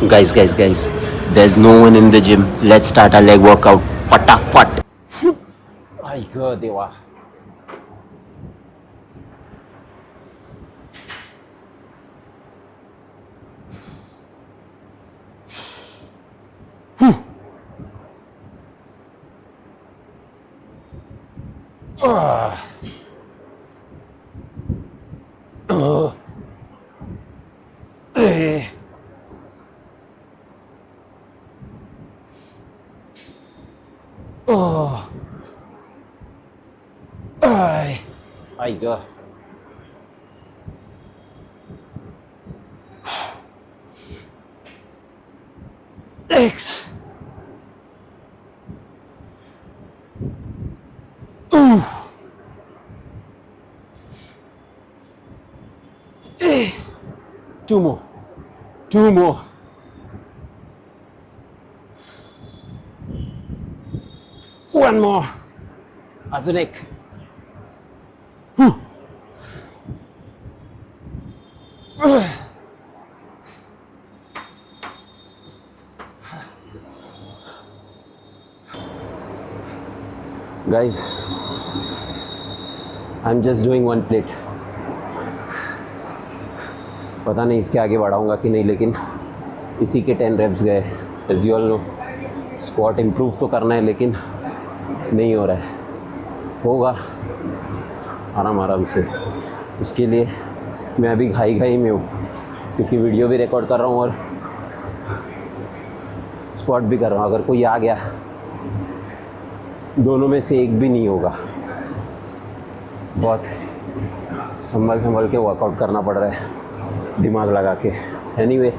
Guys, there's no one in the gym. Let's start our leg workout. Fatafat. Ay god, dewa. Ay god. X. Two more. Two more. One more. Azuन एक. Guys, I'm just doing one plate. पता नहीं इसके आगे बढ़ाऊंगा कि नहीं, लेकिन इसी के 10 reps गए. As you all know, squat improve तो करना है लेकिन नहीं हो रहा है. होगा आराम से. उसके लिए मैं अभी घाई में हूँ क्योंकि वीडियो भी रिकॉर्ड कर रहा हूँ और स्क्वाट भी कर रहा हूँ. अगर कोई आ गया, दोनों में से एक भी नहीं होगा. बहुत संभल के वर्कआउट करना पड़ रहा है, दिमाग लगा के. एनीवे,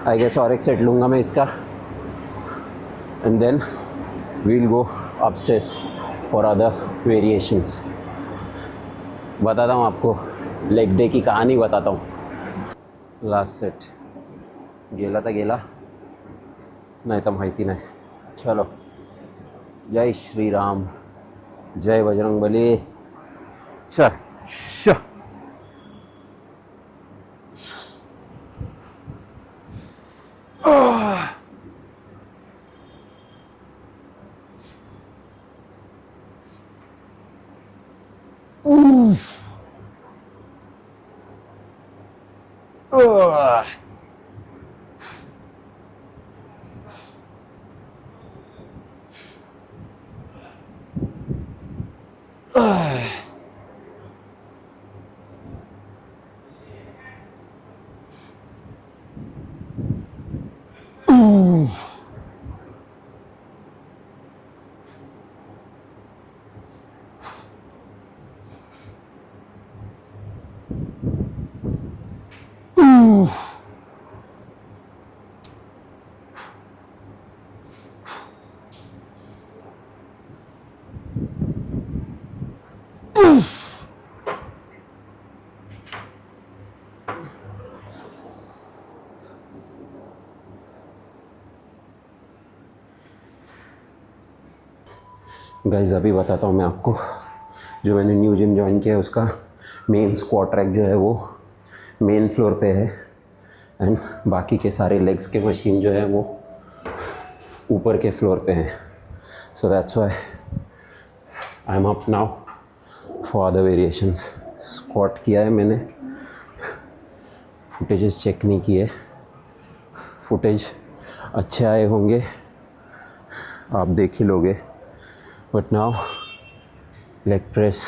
आई गेस और एक सेट लूँगा मैं इसका and then we'll go upstairs for other variations. बताता हूँ आपको, लेग डे की कहानी बताता हूँ. लास्ट सेट गेला तर गेला, नाही तर माहिती नाही. चलो, जय श्री राम, जय बजरंगबली. चल श गाइस, अभी बताता हूँ मैं आपको. जो मैंने न्यू जिम ज्वाइन किया है उसका मेन स्क्वाट ट्रैक जो है वो मेन फ्लोर पे है एंड बाकी के सारे लेग्स के मशीन जो है वो ऊपर के फ्लोर पे हैं. So that's why I am up now for other variations. Squat किया है मैंने, फुटेजेस चेक नहीं किए. फुटेज अच्छे आए होंगे, आप देख ही लोगे. But now, leg press,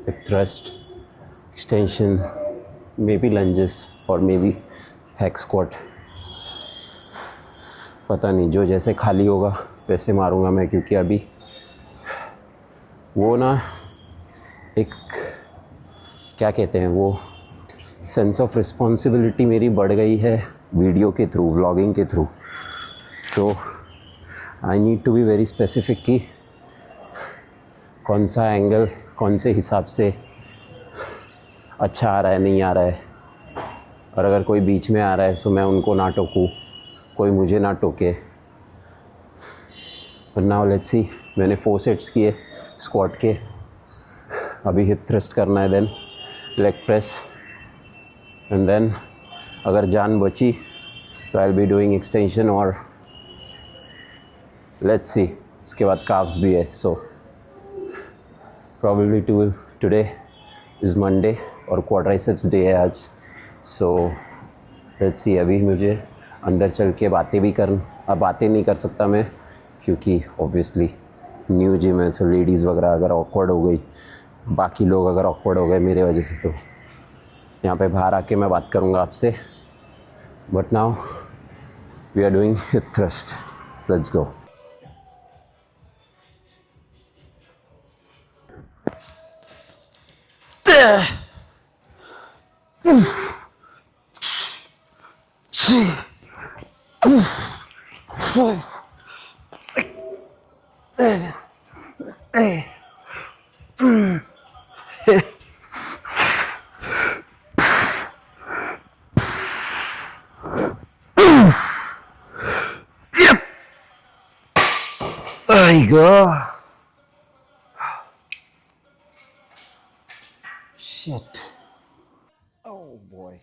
leg thrust, extension, maybe lunges or maybe hack squat. पता नहीं, जो जैसे खाली होगा वैसे मारूंगा मैं, क्योंकि अभी वो ना एक क्या कहते हैं, वो सेंस ऑफ रिस्पॉन्सिबिलिटी मेरी बढ़ गई है वीडियो के थ्रू, व्लॉगिंग के थ्रू. तो I need to be very specific कि कौन सा एंगल कौन से हिसाब से अच्छा आ रहा है, नहीं आ रहा है. और अगर कोई बीच में आ रहा है तो मैं उनको ना टोकूँ, कोई मुझे ना टोके. But now let's see. मैंने 4 सेट्स किए स्क्वाट के. अभी हिप थ्रस्ट करना है, then leg press and then अगर जान बची तो I will be doing extension और लेट्स सी, उसके बाद काफ्स भी है. So probably today is Monday और क्वाड्राइसेप्स डे है आज. So let's see. अभी मुझे अंदर चल के बातें भी अब बातें नहीं कर सकता मैं, क्योंकि ऑब्वियसली न्यू जिम है. सो लेडीज़ वगैरह अगर ऑकवर्ड हो गई, बाकी लोग अगर ऑकवर्ड हो गए मेरे वजह से, तो यहाँ पे बाहर आके मैं बात करूँगा आपसे. But now we are doing thrust. Let's go. There you go. Shit. Oh boy.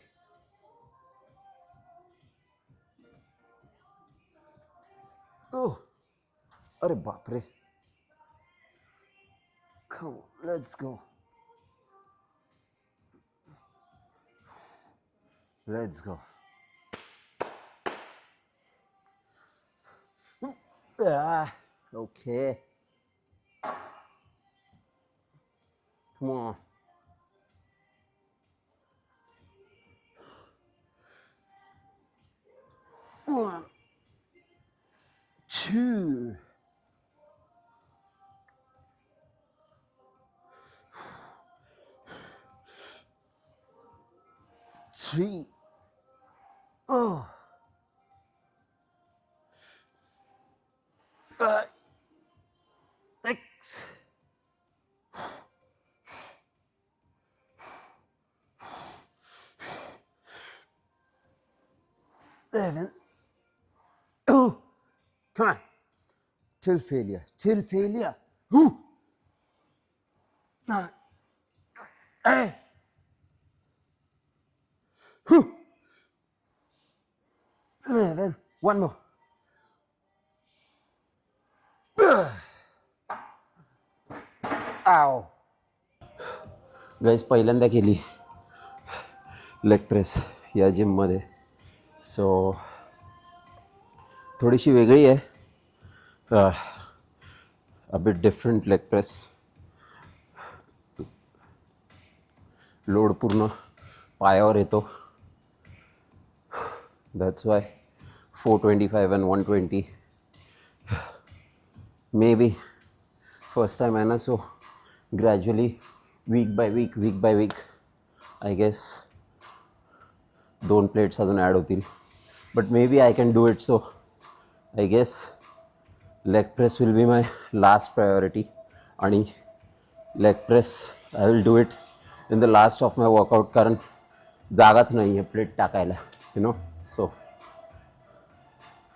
Oh. अरे बाप रे. Come on, let's go. Let's go. Okay. Come on. 1, 2. 3. Oh. 5. 6. 7. Oh, come on. Till failure. Till failure. 9. 8. 11. One more. Ow. Guys पहिल्यांदा केली leg press या जिममध्ये. सो थोडीशी वेगळी आहे. A bit different leg press. Load पूर्ण पायावर येतो. That's why 425 and 120. Maybe first time आहे ना, so gradually week by week I guess 2 plates अजून ॲड होतील. But maybe I can do it. So I guess leg press will be my last priority. आणि leg press I will do it in the last of my workout, कारण जागाच नाही आहे plate टाकायला, you know. So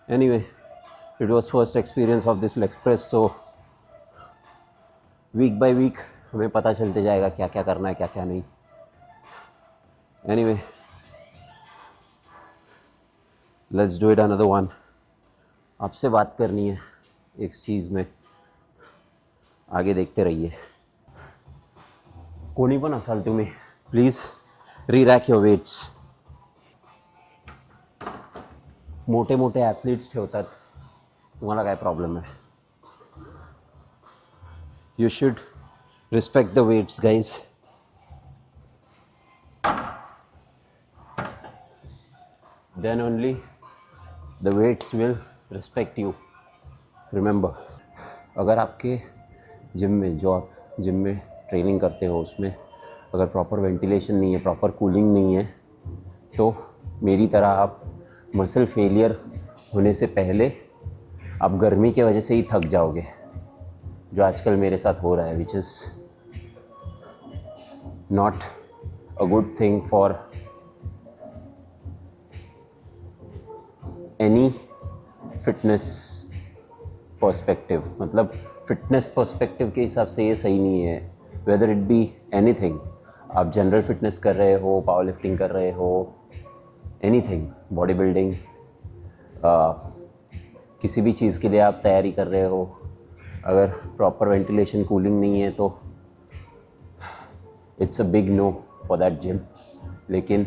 anyway, it was first experience of this leg press. So week by week हमें पता चलते जाएगा क्या क्या करना है, क्या क्या नहीं. Anyway, let's do it another one. आपसे बात करनी है एक चीज़ में, आगे देखते रहिए. कोणी पण असाल तुम्ही, प्लीज रीरॅक युअर वेट्स. मोठे मोठे ॲथलीट्स ठेवतात, तुम्हाला काय प्रॉब्लेम आहे? You should respect the weights guys. Then only the weights will respect you. Remember, अगर आपके जिम में, जो आप जिम में ट्रेनिंग करते हो, उसमें अगर प्रॉपर वेंटिलेशन नहीं है, प्रॉपर कूलिंग नहीं है, तो मेरी तरह आप मसल फेलियर होने से पहले आप गर्मी के वजह से ही थक जाओगे, जो आजकल मेरे साथ हो रहा है, which is not a good thing for any fitness perspective. मतलब फिटनेस पर्सपेक्टिव के हिसाब से ये सही नहीं है. वेदर इट बी एनीथिंग, आप जनरल फिटनेस कर रहे हो, पावर लिफ्टिंग कर रहे हो, एनीथिंग, बॉडी बिल्डिंग, किसी भी चीज़ के लिए आप तैयारी कर रहे हो, अगर प्रॉपर वेंटिलेशन कूलिंग नहीं है तो it's a big no for that gym. लेकिन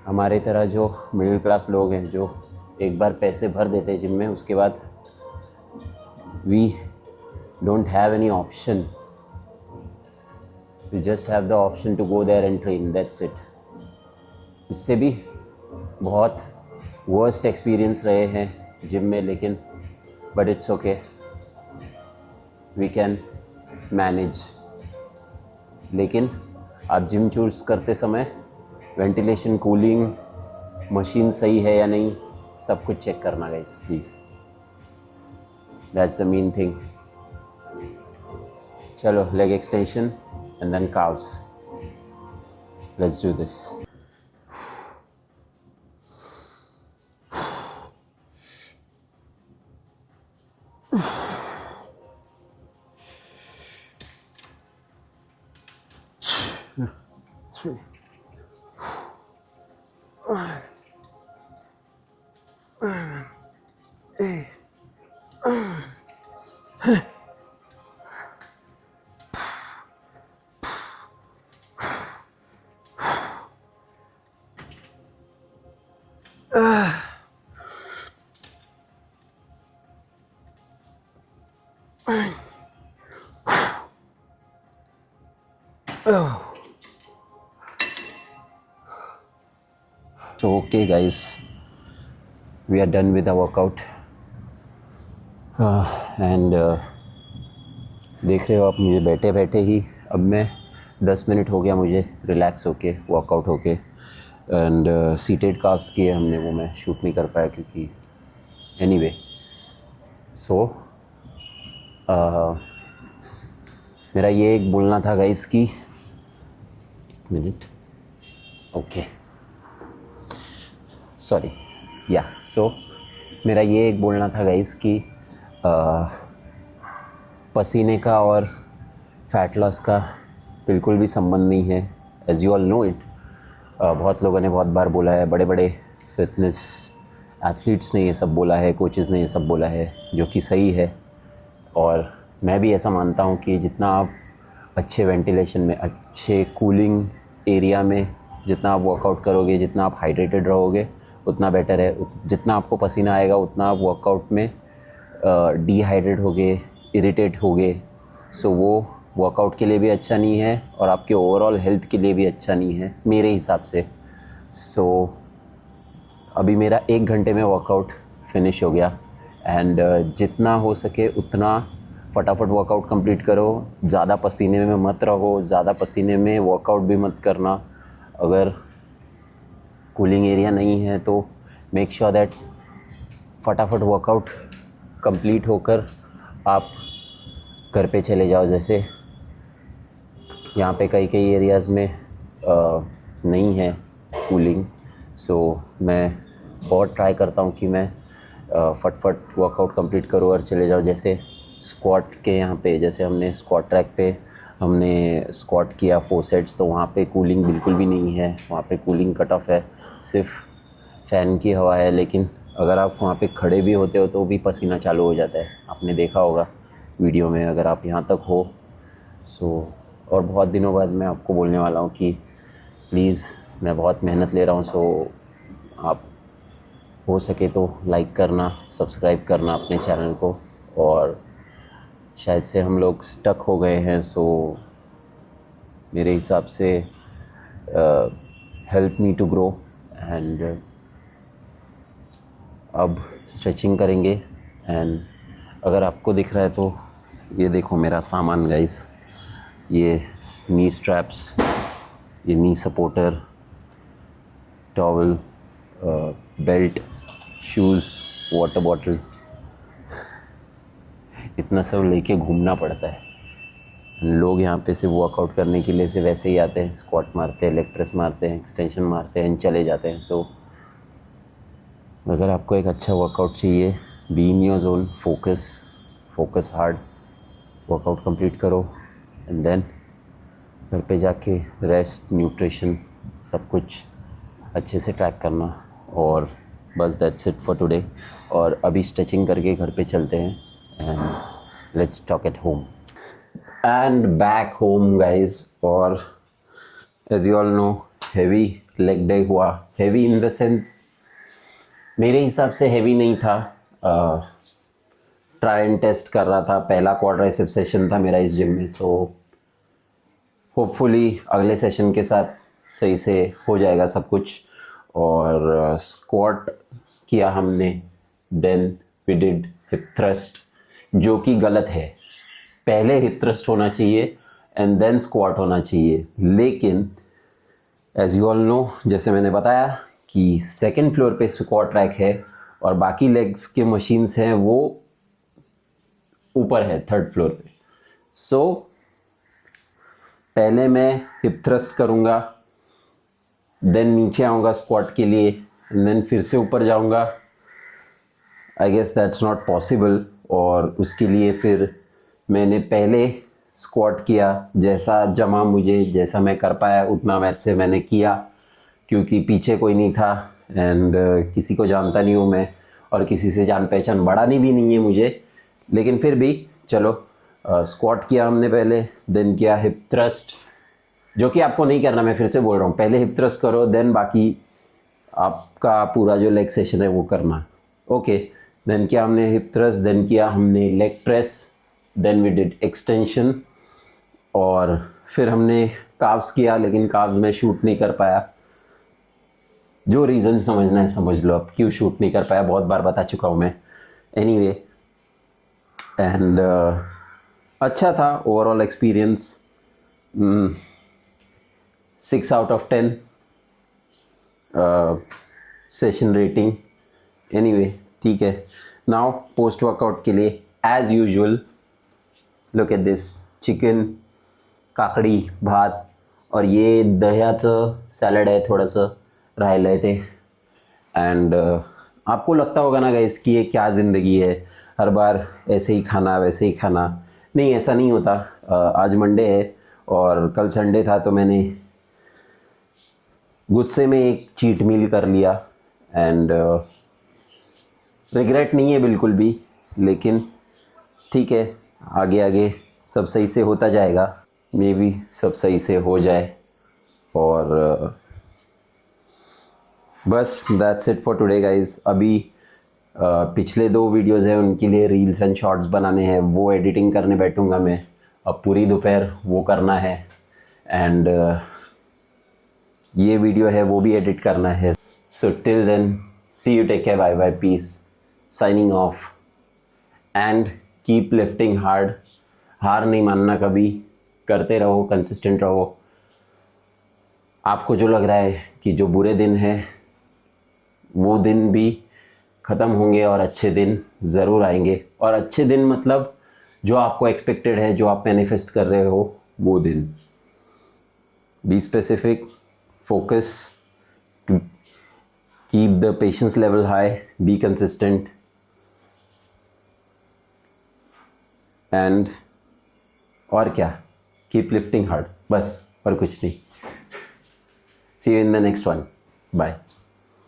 हमारे तरह जो मिडिल क्लास लोग हैं, जो एक बार पैसे भर देते हैं जिम में, उसके बाद we don't have any option, we just have the option to go there and train, that's it. इससे भी बहुत वर्स्ट एक्सपीरियंस रहे हैं जिम में, लेकिन but it's okay, we can manage. लेकिन आप जिम चूज़ करते समय वेंटिलेशन, कूलिंग, मशीन सही है या नहीं, सब कुछ चेक करना guys please, that's the main thing. चलो leg extension and then calves, let's do this. Three. So okay guys, we are done with our workout and देख रहे हो आप मुझे बैठे बैठे ही, अब मैं 10 मिनट हो गया मुझे रिलैक्स होके, वर्कआउट होके, एंड सीटेड काफ्स किए हमने, वो मैं शूट नहीं कर पाया क्योंकि एनीवे। सो मेरा ये एक बोलना था गाइस कि, एक मिनट, ओके सॉरी या, सो मेरा ये एक बोलना था गाइस कि पसीने का और फैट लॉस का बिल्कुल भी संबंध नहीं है, as you all no it. बहुत लोगों ने बहुत बार बोला है, बड़े बड़े फिटनेस एथलीट्स ने ये सब बोला है, कोचेज़ ने ये सब बोला है, जो कि सही है। और मैं भी ऐसा मानता हूँ कि जितना आप अच्छे वेंटिलेशन में, अच्छे कूलिंग एरिया में जितना आप वर्कआउट करोगे, जितना आप हाइड्रेटेड रहोगे, उतना बेटर है। जितना आपको पसीना आएगा उतना आप वर्कआउट में डिहाइड्रेट होगे, इरिटेट होगे, सो वो वर्कआउट के लिए भी अच्छा नहीं है और आपके ओवरऑल हेल्थ के लिए भी अच्छा नहीं है मेरे हिसाब से। सो अभी मेरा 1 घंटे में वर्कआउट फिनिश हो गया, एंड जितना हो सके उतना फटाफट वर्कआउट कंप्लीट करो, ज़्यादा पसीने में मत रहो, ज़्यादा पसीने में वर्कआउट भी मत करना। अगर कूलिंग एरिया नहीं है तो मेक श्योर दैट फटाफट वर्कआउट कंप्लीट होकर आप घर पे चले जाओ। जैसे यहाँ पे कई एरियाज़ में नहीं है कूलिंग, सो मैं बहुत ट्राई करता हूँ कि मैं फटफट वर्कआउट कंप्लीट करूँ और चले जाओ। जैसे स्क्वाट के यहाँ पे, जैसे हमने स्क्वाट ट्रैक पे हमने स्क्वाट किया 4 सेट्स, तो वहाँ पे कूलिंग बिल्कुल भी नहीं है, वहाँ पे कूलिंग कट ऑफ है, सिर्फ फ़ैन की हवा है। लेकिन अगर आप वहाँ पे खड़े भी होते हो तो भी पसीना चालू हो जाता है, आपने देखा होगा वीडियो में, अगर आप यहाँ तक हो। सो और बहुत दिनों बाद मैं आपको बोलने वाला हूँ कि प्लीज़, मैं बहुत मेहनत ले रहा हूँ, सो आप हो सके तो लाइक करना, सब्सक्राइब करना अपने चैनल को। और शायद से हम लोग स्टक हो गए हैं, सो मेरे हिसाब से help me to grow. And अब स्ट्रेचिंग करेंगे, एंड अगर आपको दिख रहा है तो ये देखो मेरा सामान गाइस, ये नी स्ट्रैप्स, ये knee supporter, towel, belt, shoes, water bottle, इतना सब लेके घूमना पड़ता है। लोग यहाँ पे सिर्फ वर्कआउट करने के लिए से वैसे ही आते हैं, स्क्वाट मारते हैं, लेग प्रेस मारते हैं, एक्सटेंशन मारते हैं, चले जाते हैं। सो अगर आपको एक अच्छा वर्कआउट चाहिए, be in your zone, focus hard, workout complete करो, एंड देन घर पे जाके रेस्ट, न्यूट्रिशन, सब कुछ अच्छे से ट्रैक करना, और बस दैट्स इट फॉर टुडे। और अभी स्ट्रेचिंग करके घर पे चलते हैं and let's talk at home. And back home guys, और as you all know heavy leg day हुआ। हैवी इन द सेंस मेरे हिसाब से हैवी नहीं था, ट्राई एंड टेस्ट कर रहा था, पहला क्वाड्राइसेप सेशन था मेरा इस जिम में, सो होपफुली अगले सेशन के साथ सही से हो जाएगा सब कुछ। और स्क्वाट किया हमने, then we did hip thrust, जो कि गलत है। पहले हिप थ्रस्ट होना चाहिए एंड देन स्क्वाट होना चाहिए, लेकिन एज यू ऑल नो, जैसे मैंने बताया कि सेकंड फ्लोर पे स्क्वाट रैक है और बाकी लेग्स के मशीन्स हैं वो ऊपर है थर्ड फ्लोर पे। सो पहले मैं हिप थ्रस्ट करूँगा, देन नीचे आऊँगा स्क्वाट के लिए, देन फिर से ऊपर जाऊँगा। I guess that's not possible, और उसके लिए फिर मैंने पहले स्क्वाट किया, जैसा जमा मुझे, जैसा मैं कर पाया उतना मेरे से मैंने किया, क्योंकि पीछे कोई नहीं था एंड किसी को जानता नहीं हूँ मैं, और किसी से जान पहचान बढ़ानी भी नहीं है मुझे, लेकिन फिर भी चलो स्क्वाट किया हमने पहले, देन किया हिप थ्रस्ट, जो कि आपको नहीं करना, मैं फिर से बोल रहा हूँ, पहले हिप थ्रस्ट करो देन बाकी आपका पूरा जो लेग सेशन है वो करना। ओके, देन किया हमने हिप थ्रस्ट, देन किया हमने leg press, then we did extension, और फिर हमने काव्स किया, लेकिन काव्स में शूट नहीं कर पाया। जो रीज़न समझना है समझ लो, अब क्यों शूट नहीं कर पाया बहुत बार बता चुका हूँ मैं। एनीवे, एंड अच्छा था overall experience, 6 out of 10 session rating. Anyway ठीक है, नाउ पोस्ट वर्कआउट के लिए as usual look at this, chicken, काकडी, भात, और ये दह्याचं सॅलड आहे थोडंसं राहिलं ते। एंड आपको लगता होगा ना गाइस कि ये क्या ज़िंदगी है, हर बार ऐसे ही खाना वैसे ही खाना। नहीं, ऐसा नहीं होता। आज मंडे है और कल संडे था, तो मैंने गुस्से में एक चीट मील कर लिया एंड रिग्रेट नहीं है बिल्कुल भी, लेकिन ठीक है, आगे आगे सब सही से होता जाएगा, मे बी सब सही से हो जाए। और बस that's it for today guys. अभी पिछले 2 वीडियोस हैं, उनके लिए रील्स एंड शॉर्ट्स बनाने हैं, वो एडिटिंग करने बैठूंगा मैं, अब पूरी दोपहर वो करना है। एंड ये वीडियो है वो भी एडिट करना है। So till then, see you, take care, bye bye, peace, signing off, and keep lifting hard. हार नहीं मानना कभी, करते रहो, कंसिस्टेंट रहो। आपको जो लग रहा है कि जो बुरे दिन हैं वो दिन भी ख़त्म होंगे और अच्छे दिन ज़रूर आएंगे। और अच्छे दिन मतलब जो आपको एक्सपेक्टेड है, जो आप मैनिफेस्ट कर रहे हो, वो दिन। Be specific, focus, keep the patience level high, be consistent, and और क्या, कीप लिफ्टिंग हार्ड, बस, और कुछ नहीं। See you in the next one, bye.